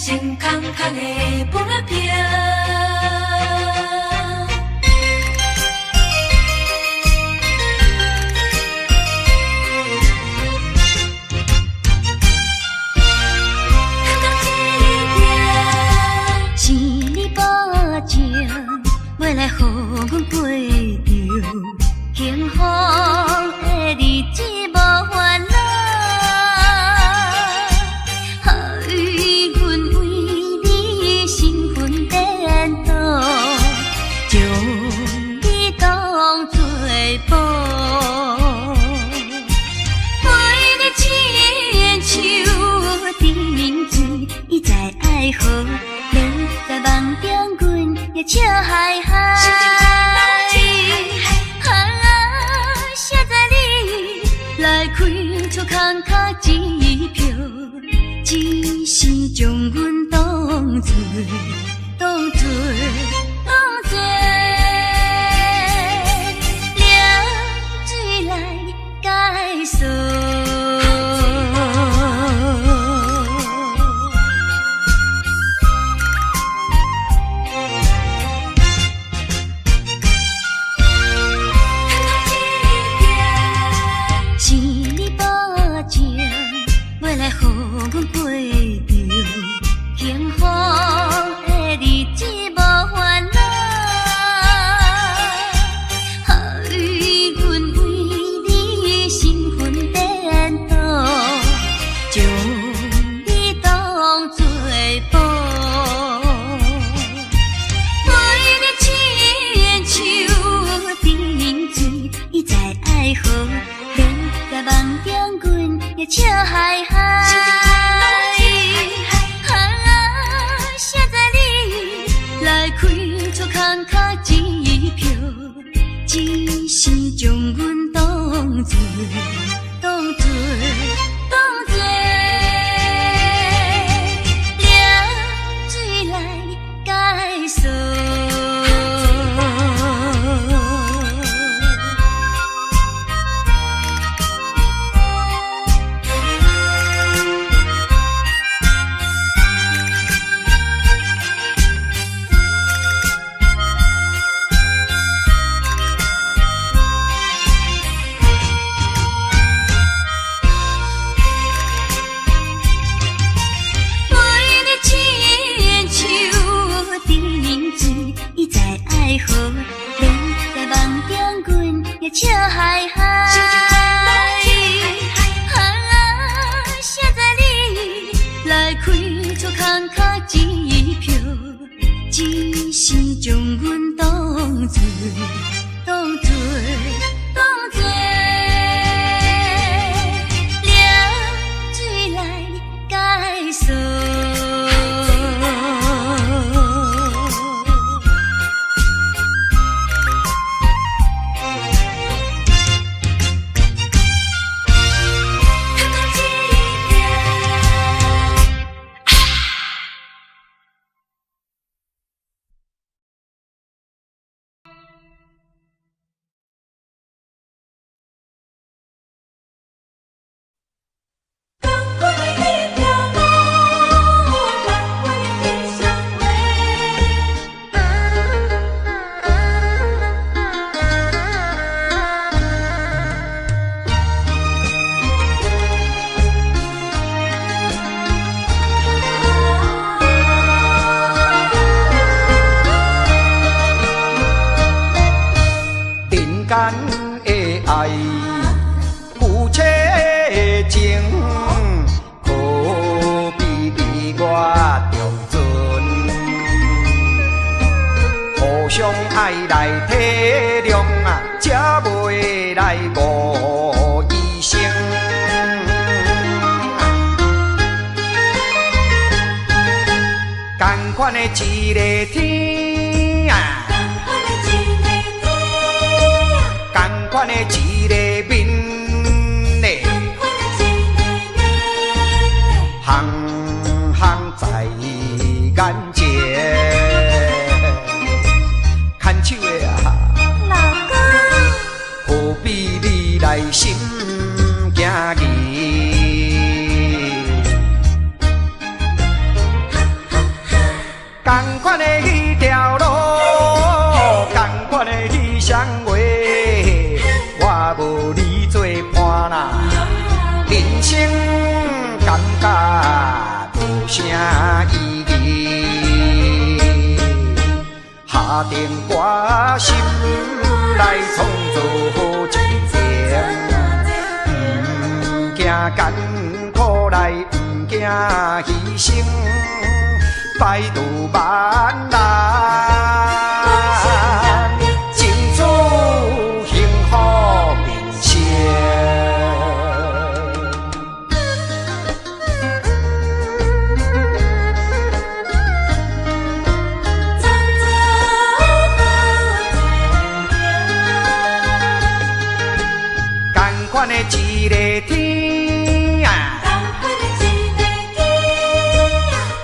心空空的不拉飘。要来予阮过着幸福的日子，无烦恼。予阮为你身份颠倒，将你当作宝。为你亲像甜水，伊在爱河，连在梦中阮也笑嗨嗨。开出空卡支票，只是将阮当作凉水来解锁。笑嗨嗨，写在你来开出空卡支票，只是将阮当作凉水来解锁。笑嗨嗨，写在你来开出空卡支票，只是将阮当作凉水来解锁。间的爱，有切情，何必比我重存？互相爱来体谅啊，才袂来误一生。同款的一个天啊！款的一个面嘞，行行在眼前，牵手的啊，老公，何必你来心惊疑？的彼双话，我无你做伴啦，人生感觉无啥意义。下定决心来创造好一天，不惊艰苦来，不惊牺牲，百度万难，争取幸福人生。同款的一个天啊，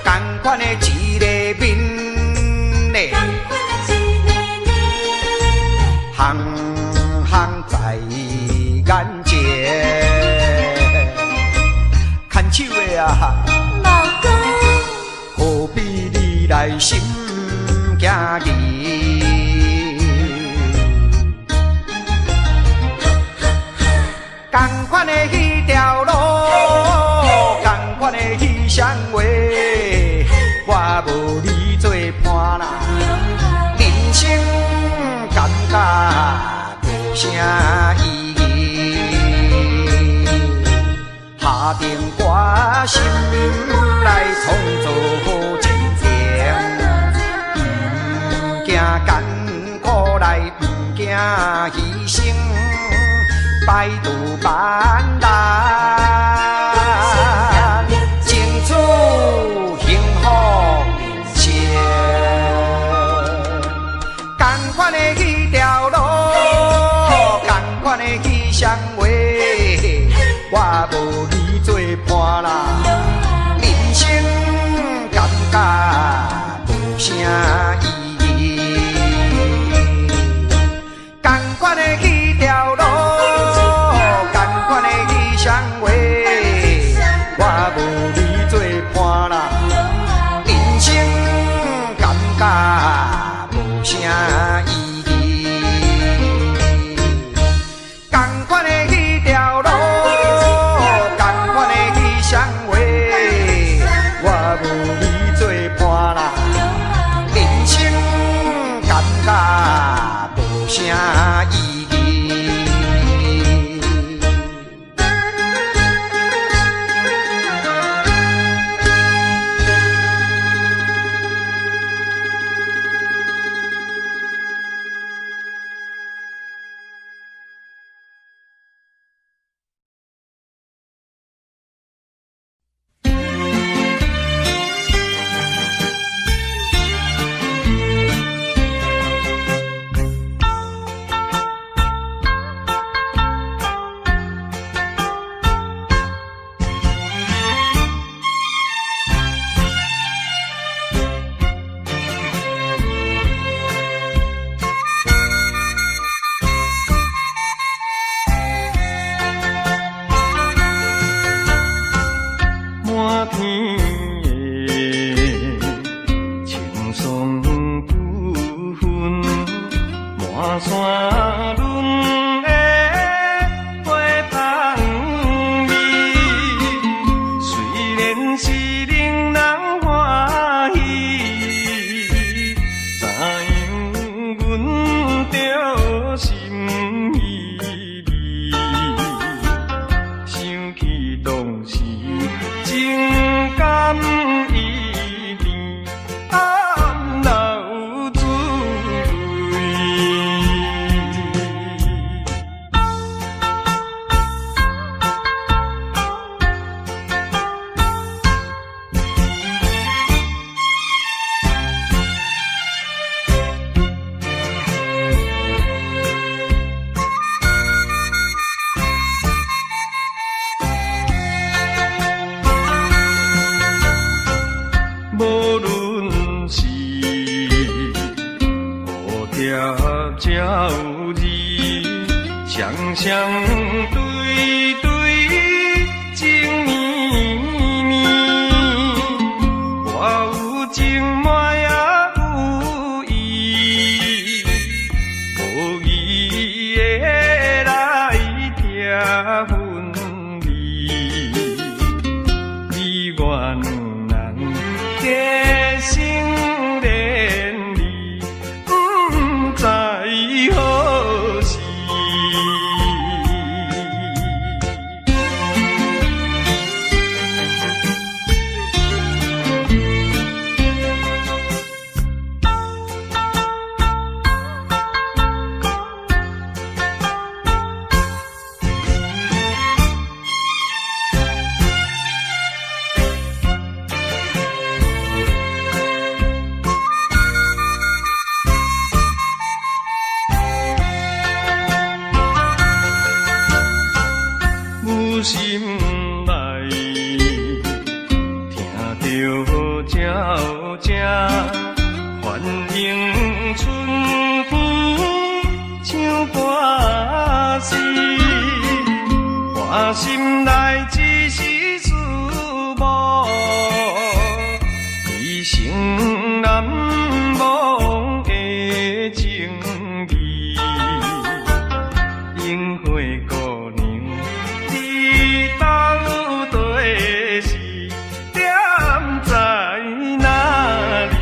同款的一个面嘞，行行在眼前。牵手的啊，老公，何必你来心惊疑？同款的迄条路，同款的迄双话，我无你做伴啦，人生感觉无啥意义。下定决心来创造好一天，不惊艰苦来，不惊牺牲。百度万难，争取幸福人生。同款的迄条路，同款的迄双话，我无你做伴啦，人生感觉无啥意义。同款的迄条路。双话，我无你做伴啦，人生感觉无啥意义。同款的迄条路，同款的迄双话，我无你做伴啦，人生感觉无啥意义。心内只是思慕，一生难忘的情义。樱花姑娘，你到底是点在哪里？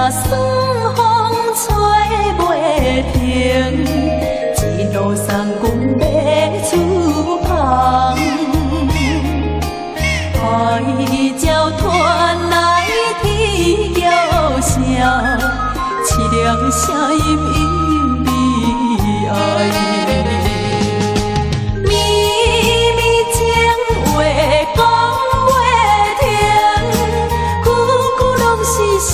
春风吹袂停，一路送阮要出芳。爱鸟传来啼叫声，凄凉声音因悲哀。绵绵情话讲袂停，句句拢是心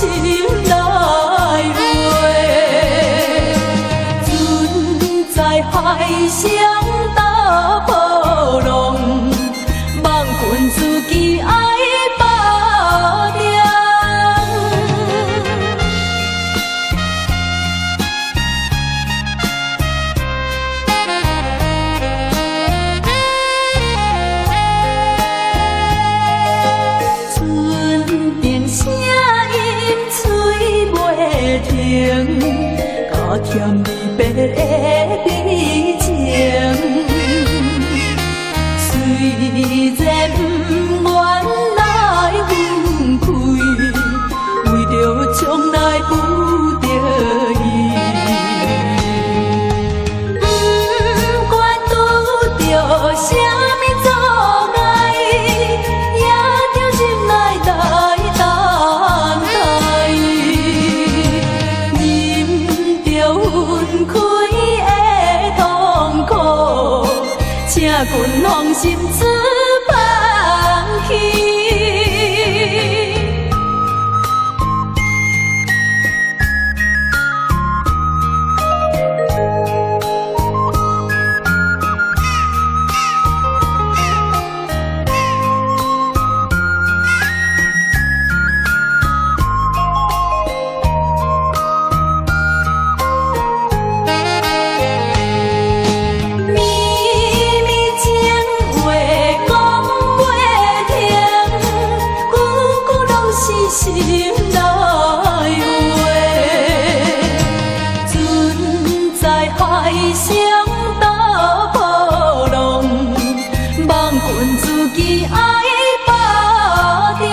内海上打波浪，望君自己爱保重。春天声音吹袂停，加添离别的美情。虽然不愿来分开，为着将来有着伊。不管拄着啥物阻碍，也着心内来等待，忍着分开的痛苦，请君放心自放弃。心内话，船在海上打波浪，望君自己爱保重。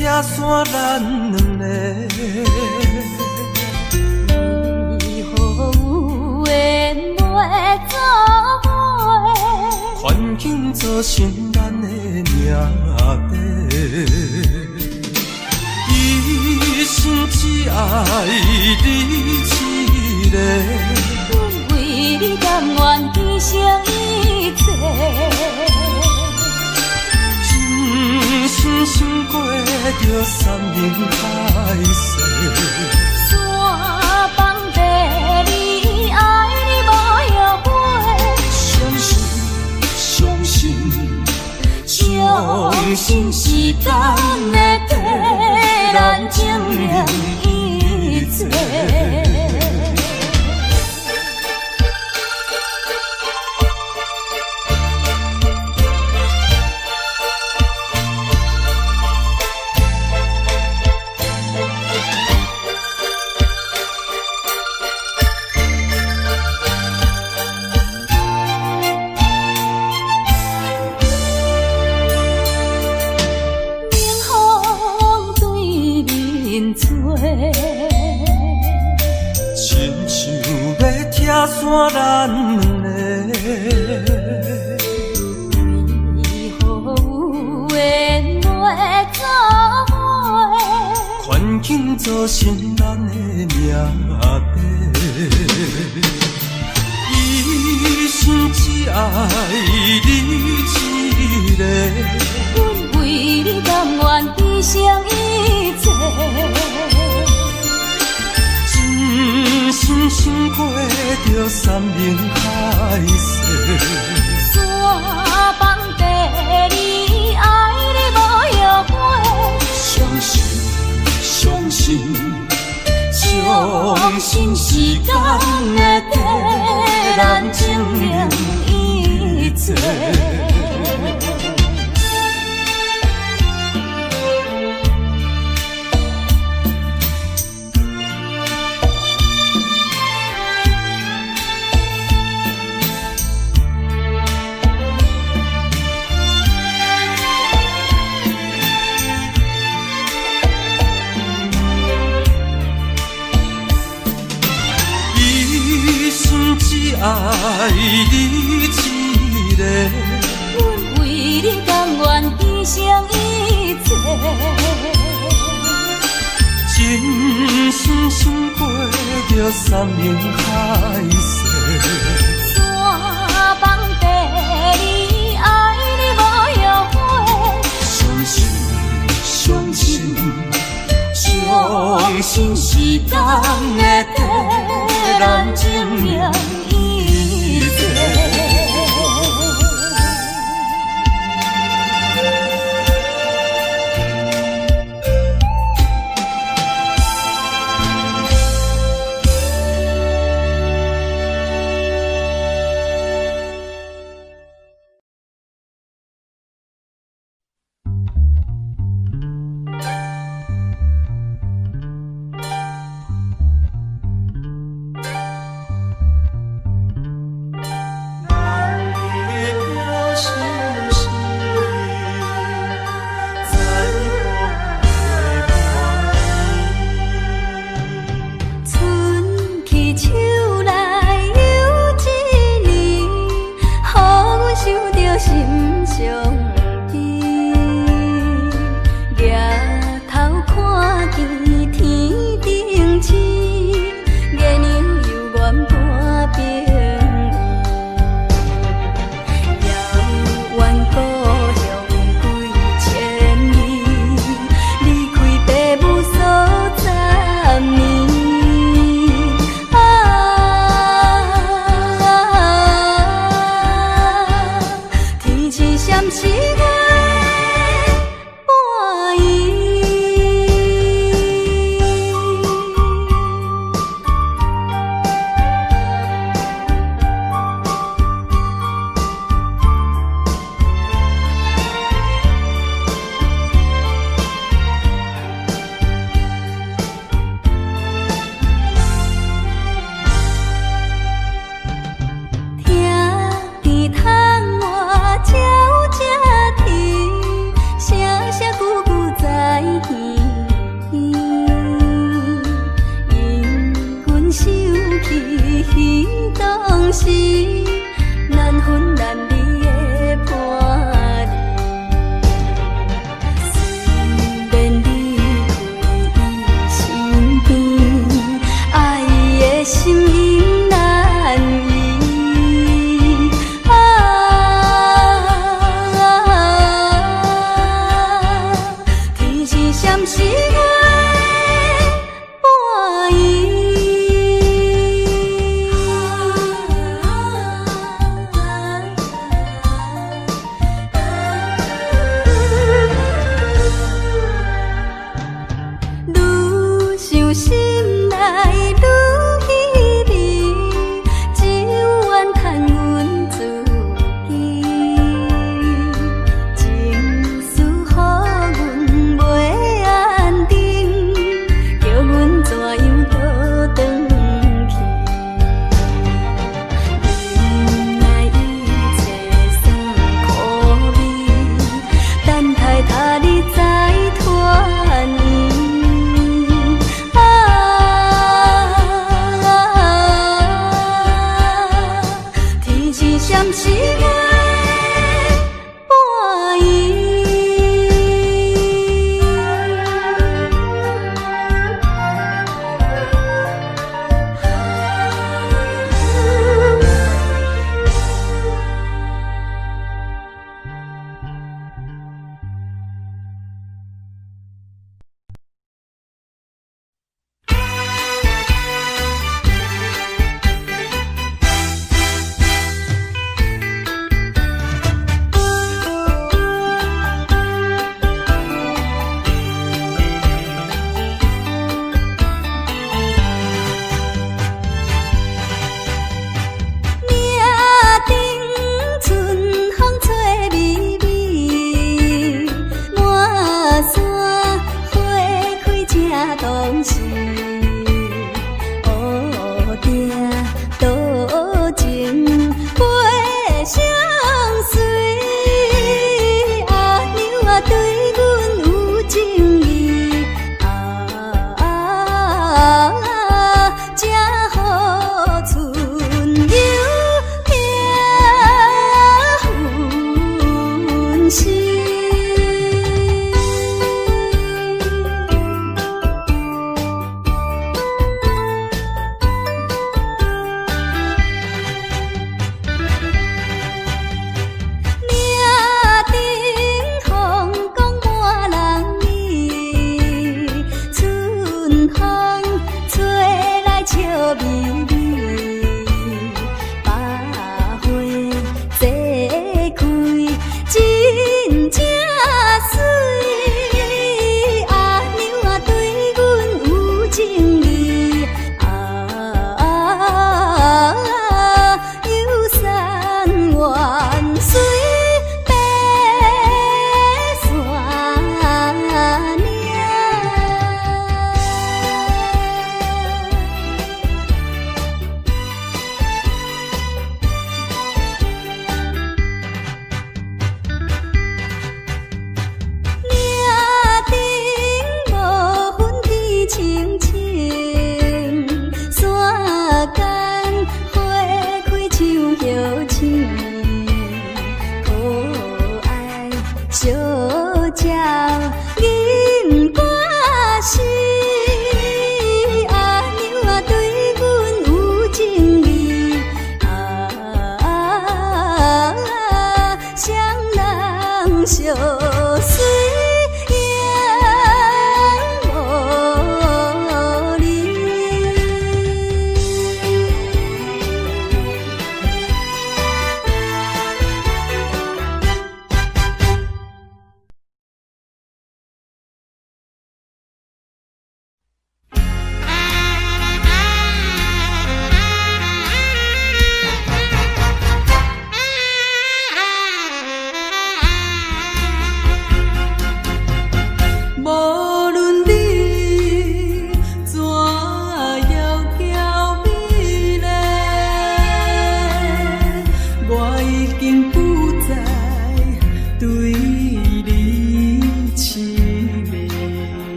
拆散咱两个。为何有缘袂做伙？环境造成咱的命地，一生只爱你一个。阮为你甘愿牺牲一切，真心想过着山盟海誓。山崩地离，爱你无后悔。相信，相信，相信时间会替咱证明一切。亲像要拆散咱两个，为何有缘袂做伙？环境造成咱的命地，一生只爱你一个。阮为你甘愿牺牲一切，真心想过着山盟海誓。山崩地离，爱你无后悔。相信，相信，相信时间会替咱证明一切。只爱你一个，阮为你甘愿牺牲一切，真心想过着山盟海誓。山崩地离，爱你无后悔。相信，相信，相信时间会替咱证明一切。去当时，难分难离的伴侣。虽然离开伊身边，爱的心因难移。天是闪时月半依，愈想心内愈稀微，只愿叹阮自己，情绪予阮袂安定，叫阮怎样倒转去？忍耐一切算苦味，等待他日再团圆。天是闪时月半依。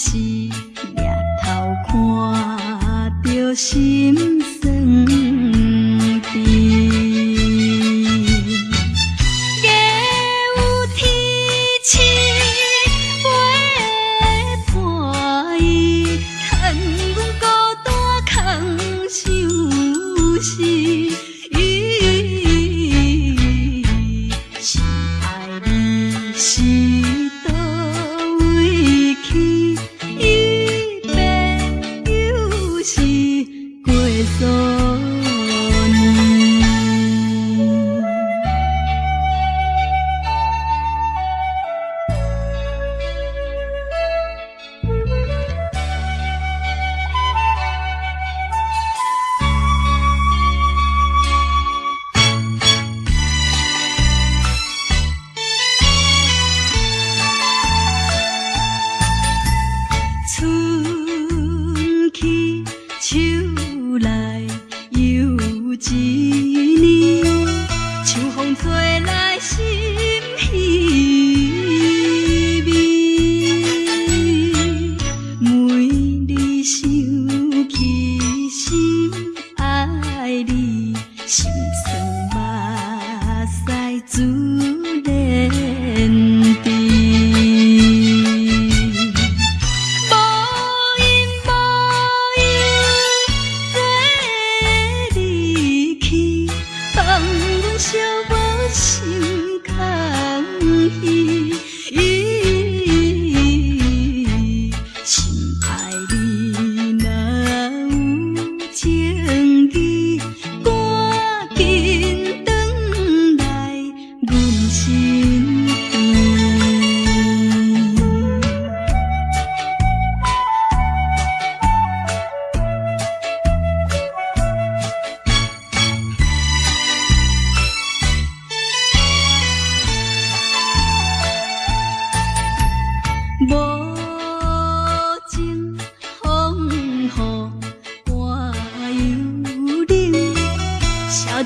是掠头看着心酸甜。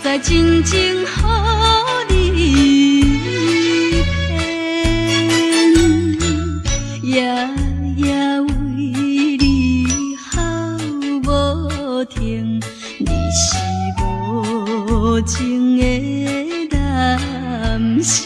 在真情予你骗，夜夜为你哭无停，你是无情的男性。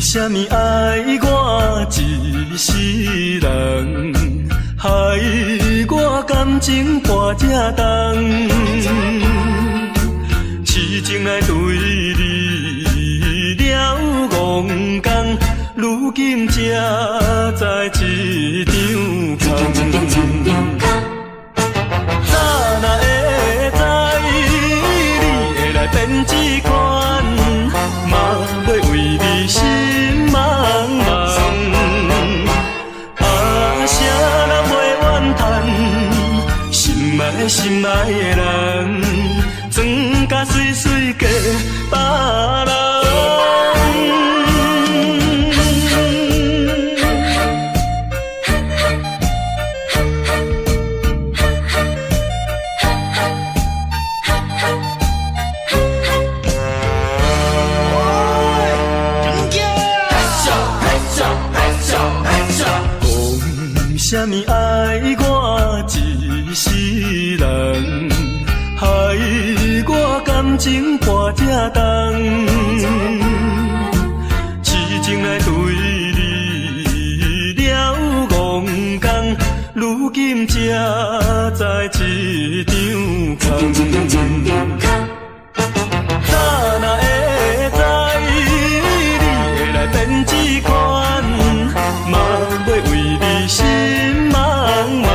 啥物爱我一世人，害我感情破这重，痴情来对你了戆讲，如今才知一场空。早若会知你会来变这款，嘛袂为你心茫茫。啊，啥人袂怨叹，心爱的人，装甲水水嫁别人。情破这重，痴情来对你了戆讲，如今才知一场空。早若会知你会来变这款，嘛要为你心茫茫。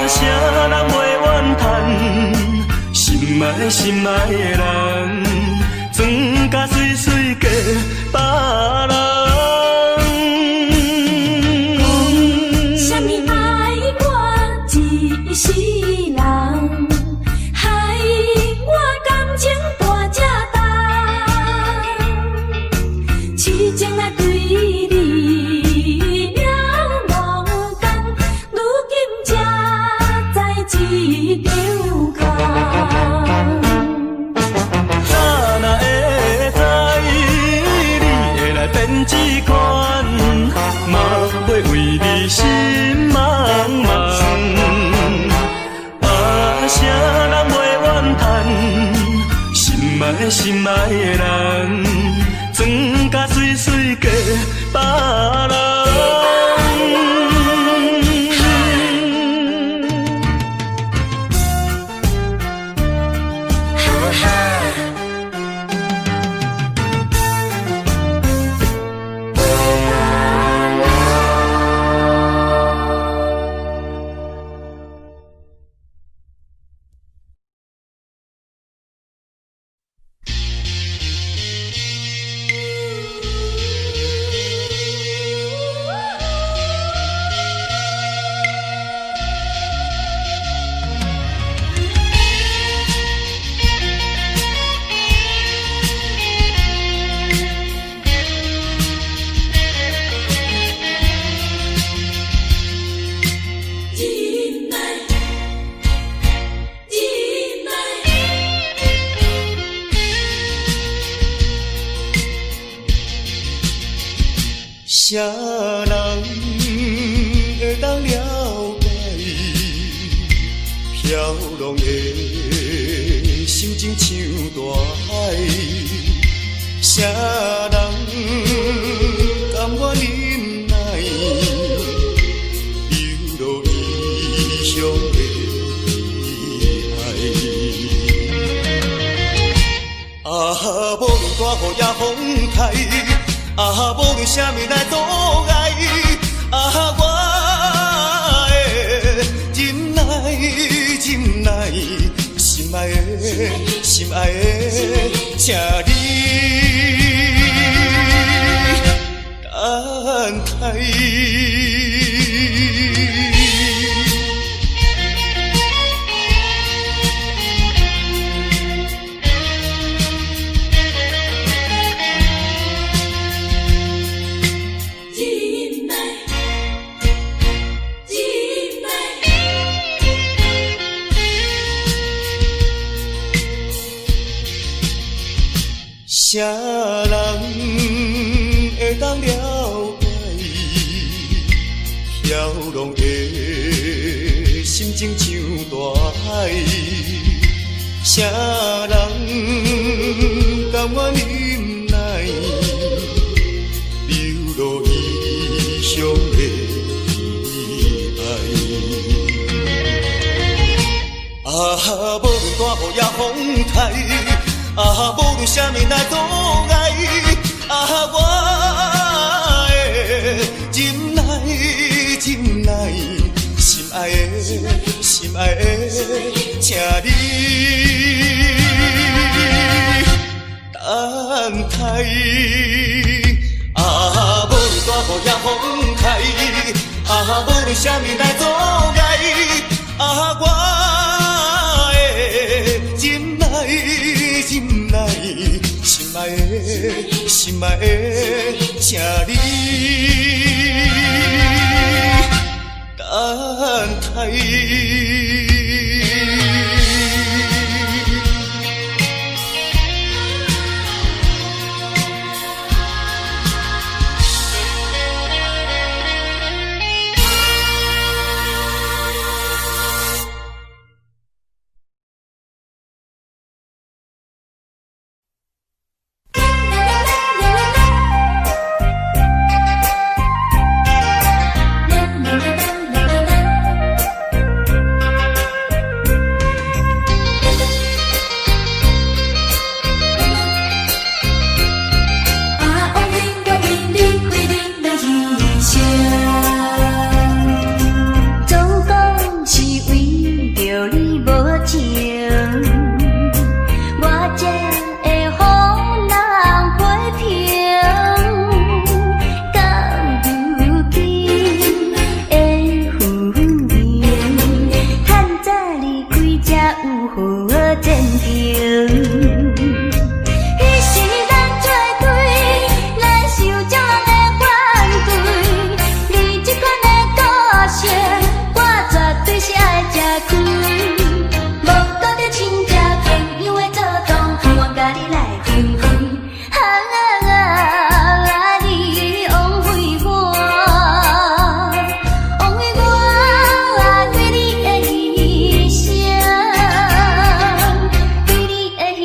啥人袂怨叹，心爱心爱的人，装甲水水嫁别人。什么爱我一世人，害我感情大这重，痴情来对你了无讲，如今才知一场空。早若会知你会来变这款，嘛要为你心茫茫。啥人袂怨叹，心爱心爱的人，装甲水水嫁别人。啥人会当了解飘浪的心情像大海？啥人甘愿忍耐流落异乡的爱？无论大雨也风台。无论啥物来阻碍，我的忍耐，忍耐，心爱的，心爱的，请你等待。啥人会当了解飘浪的心情像大海？啥人甘愿忍耐流落异乡的爱？无论大雨也风台。无论啥物来阻碍，我的忍耐，忍耐，心爱的，心爱的，请你等待。无论大雨也风台，无论啥物来阻碍，我的忍耐。忍耐，心爱的，心爱的，请你等待。彼时咱作对，咱受众人的反对。你这款的个性，我绝对是爱吃亏。无讲着亲戚朋友的做同，我甲你来分开。你枉费我，枉费我对你的牺牲，对你的牺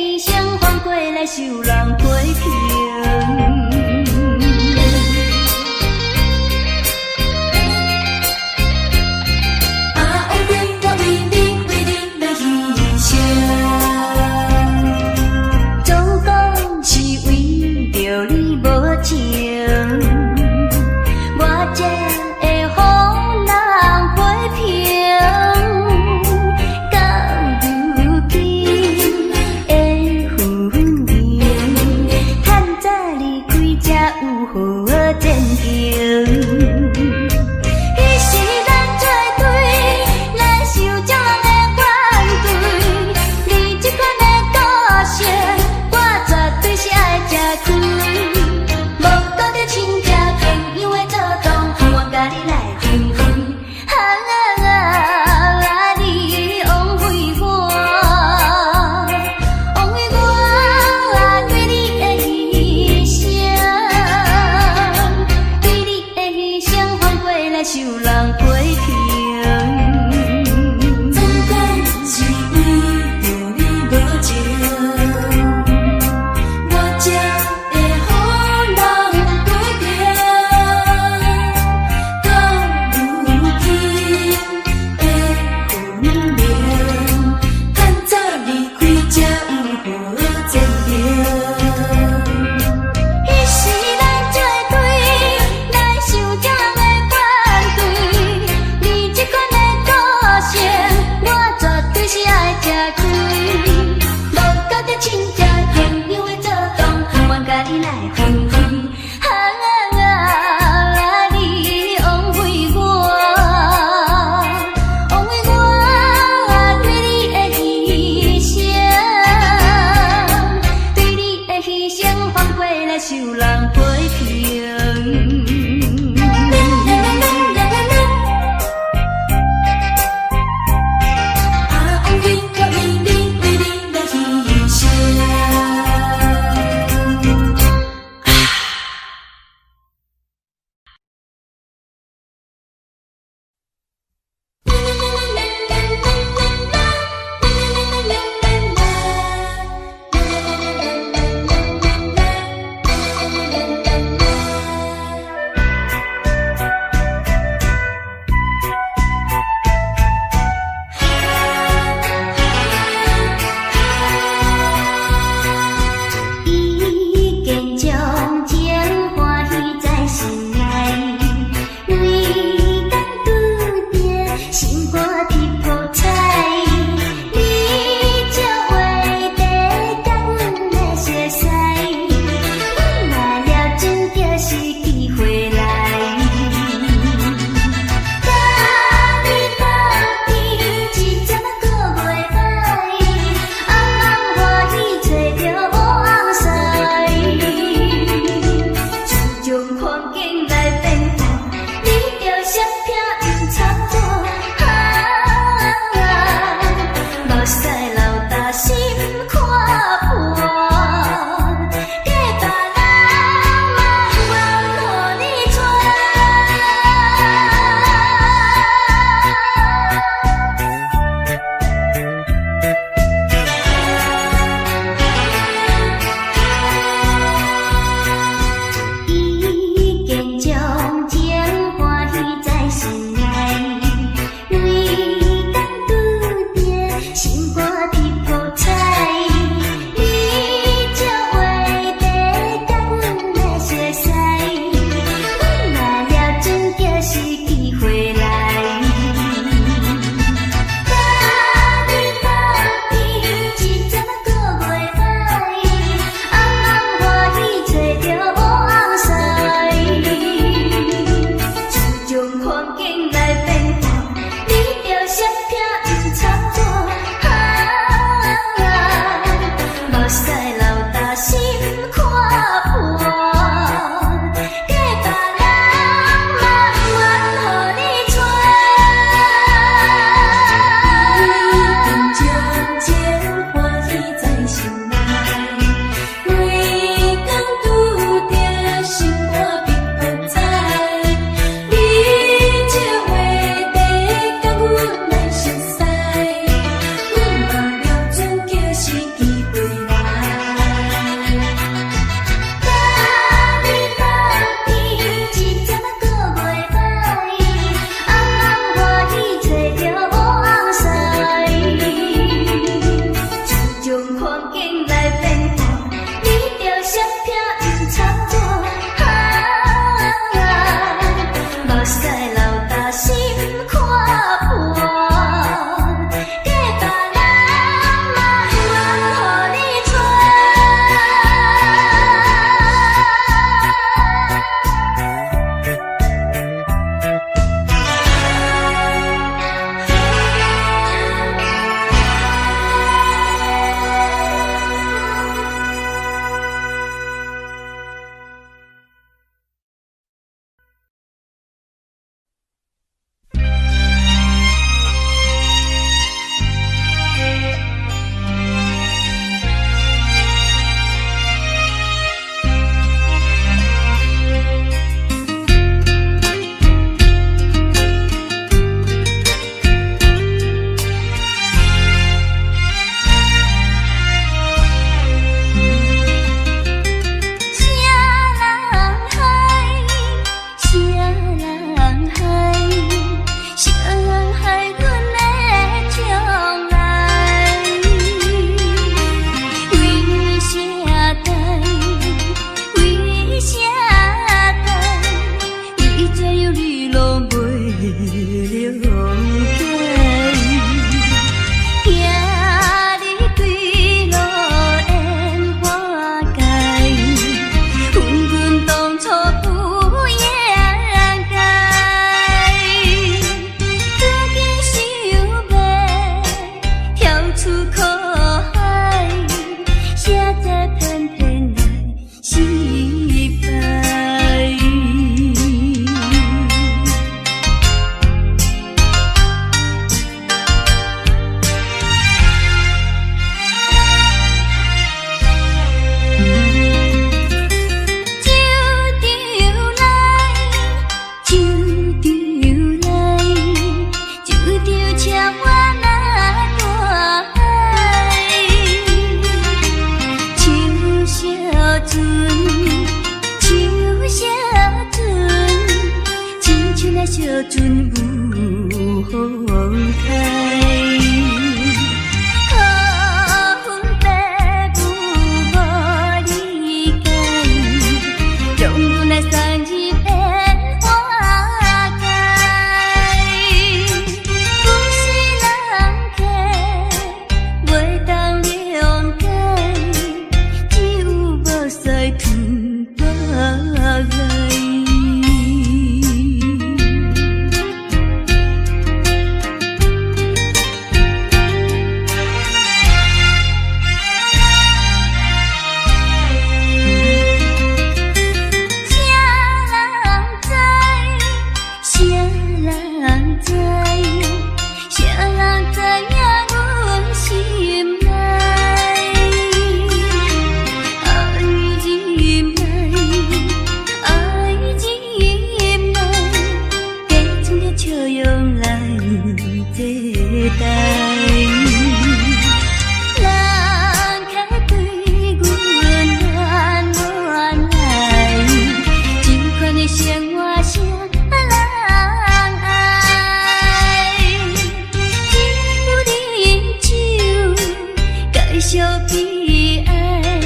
小悲哀，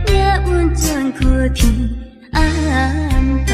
命运全靠天安排。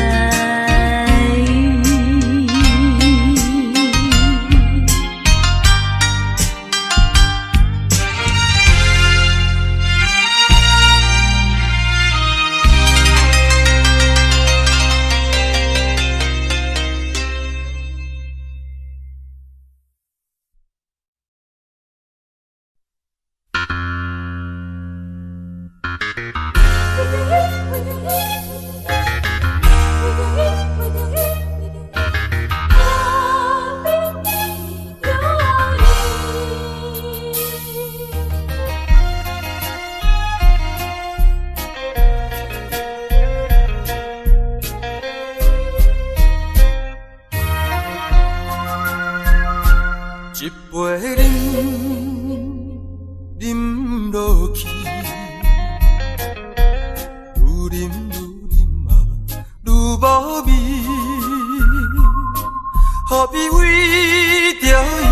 一杯饮，饮落去，愈饮嘛，愈无味。何必为着伊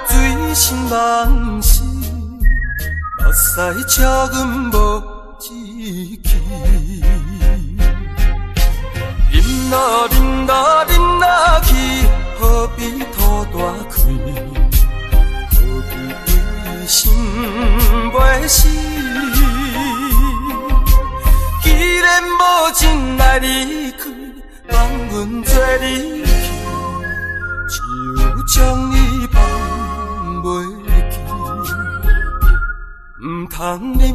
醉心梦死？目屎赤阮无志气。饮啦饮啦饮啦去，何必土大开？何必为心袂死？既然无情来离开，放阮做离去，只有将你放袂记。唔通饮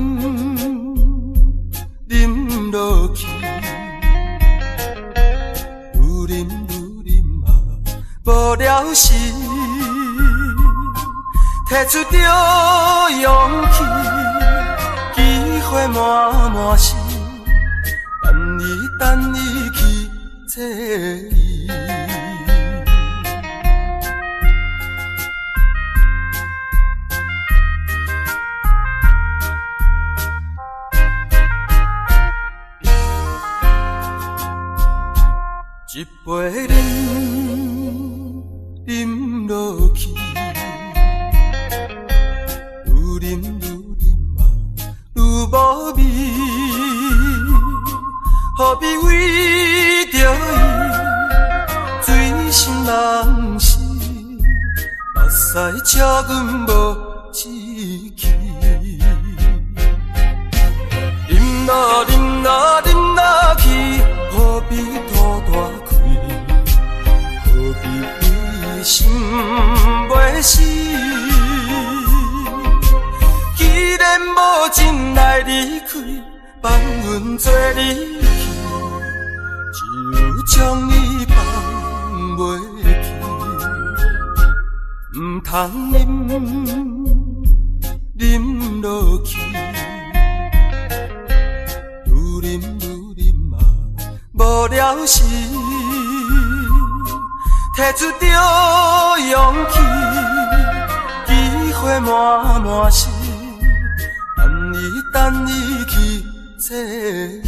落去。无了时，摕出着勇气，机会满是，等你去找伊。一杯饮落去，愈饮嘛，愈无味。何必为着伊醉心梦死？目屎赤阮无志气。饮啦饮啦饮啦去，何必土大开？何必心袂死？既然无情来离开，放阮做离去，只有将你放袂记。唔通饮落去，愈饮嘛，无了时。摕出着勇气，机会满是，等你去找伊。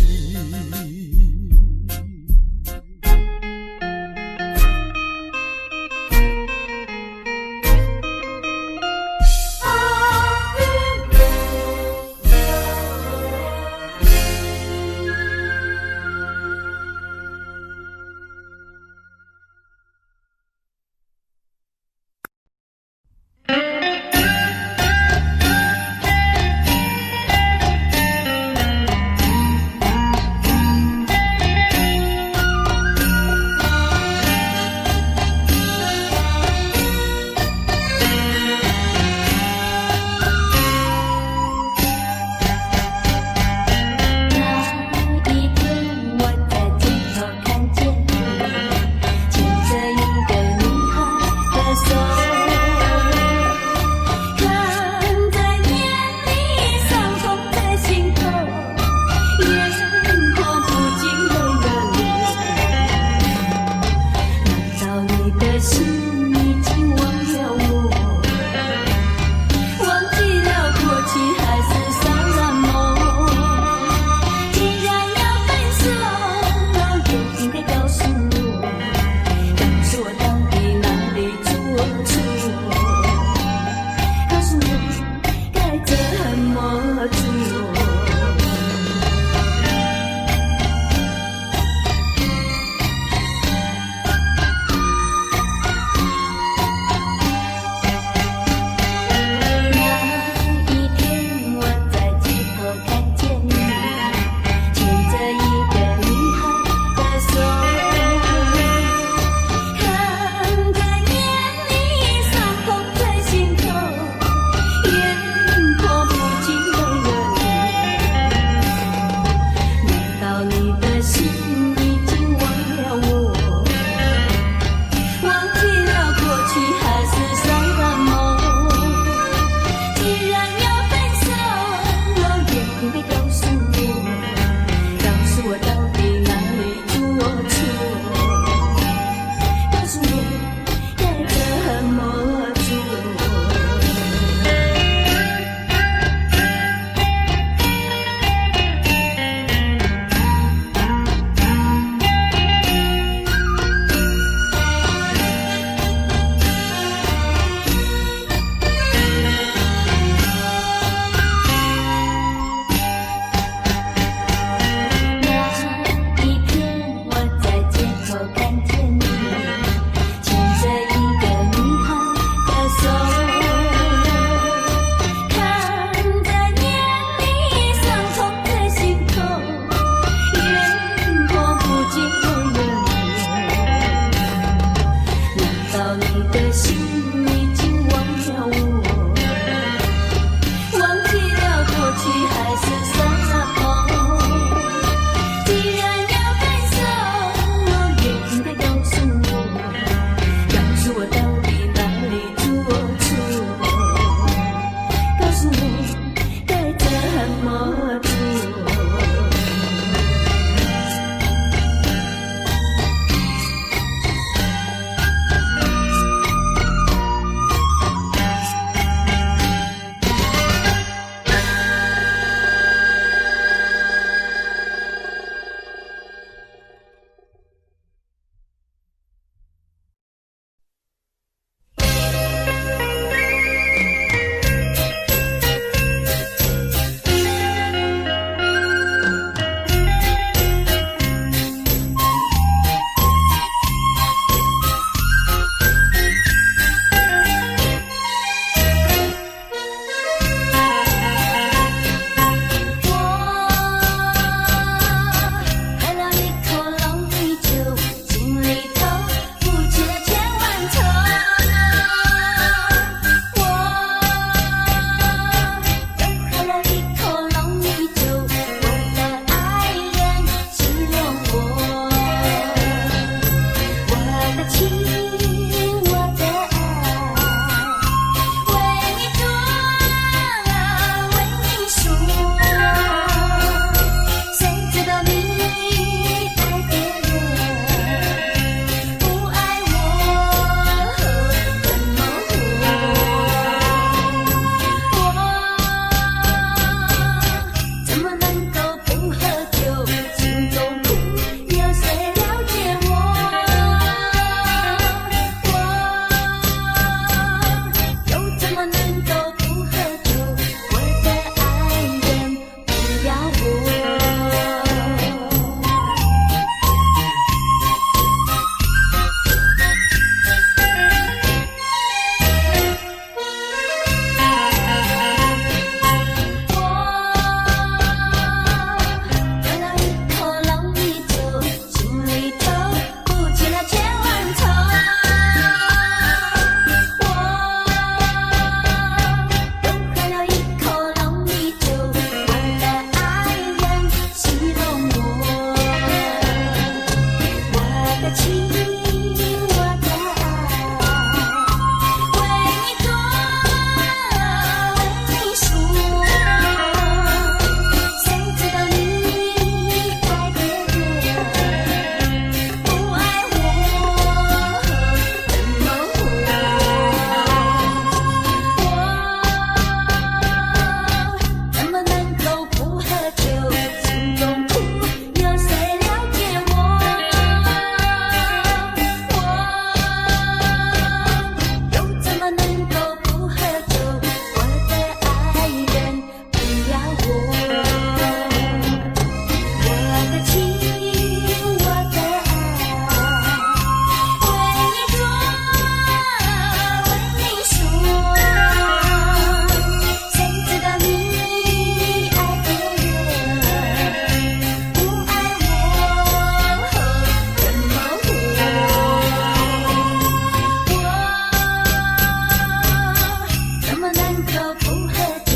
不喝酒，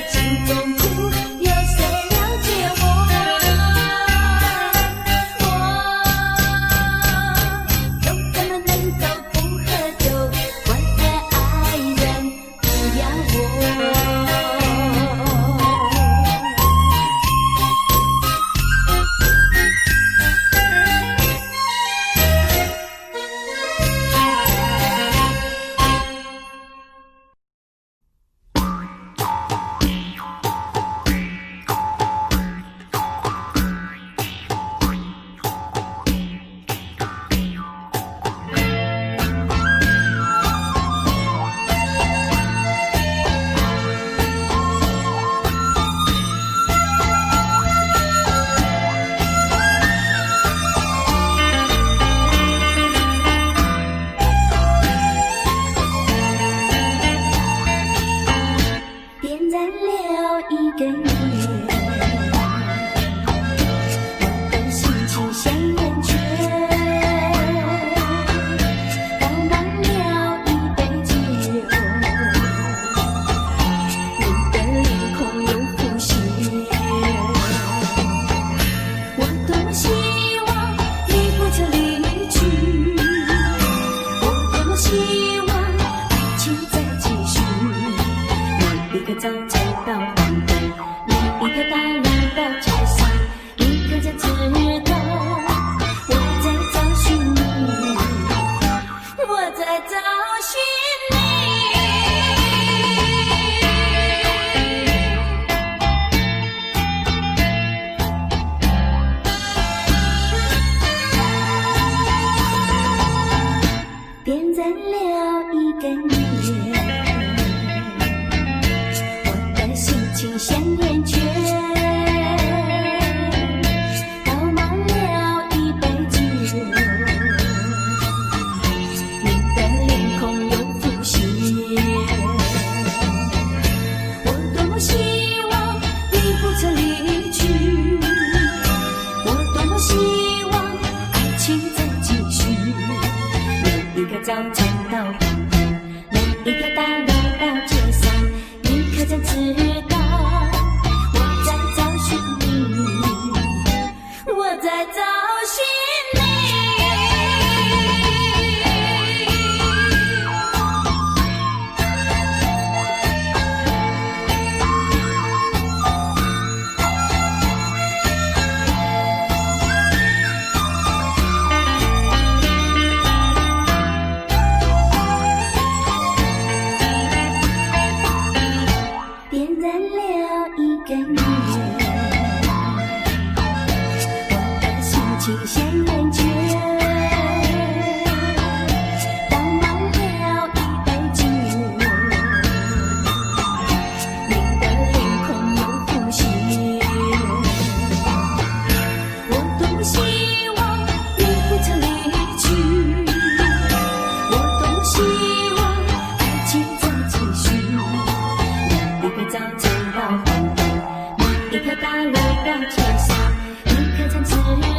心中苦，有谁了解我？勇敢的能走不喝酒，乖的爱人不要我。点燃了一根烟，我的心情像烟圈，倒满了一杯酒，你的脸孔又浮现。我多么希望你不曾离去，我多么希望爱情再继续。一个早晨到黄昏，每一条大路到街上，你可曾知道我在找寻你，我在找寻你。点燃了一根烟，心情像烟圈，倒满了一杯酒，你的脸孔又浮现。我多么希望你不曾离去，我多么希望爱情再继续。每一个早晨到黄昏，每一条大路到街上，你可曾知道我在找寻你，我在找寻你。点燃了一根烟，我的心情像烟圈，倒满了一杯酒，你的脸孔又浮现。我多么希望你不曾离去，我多么希望爱情再继续。每一个早晨到黄昏，每一条大路到街上，你可曾知道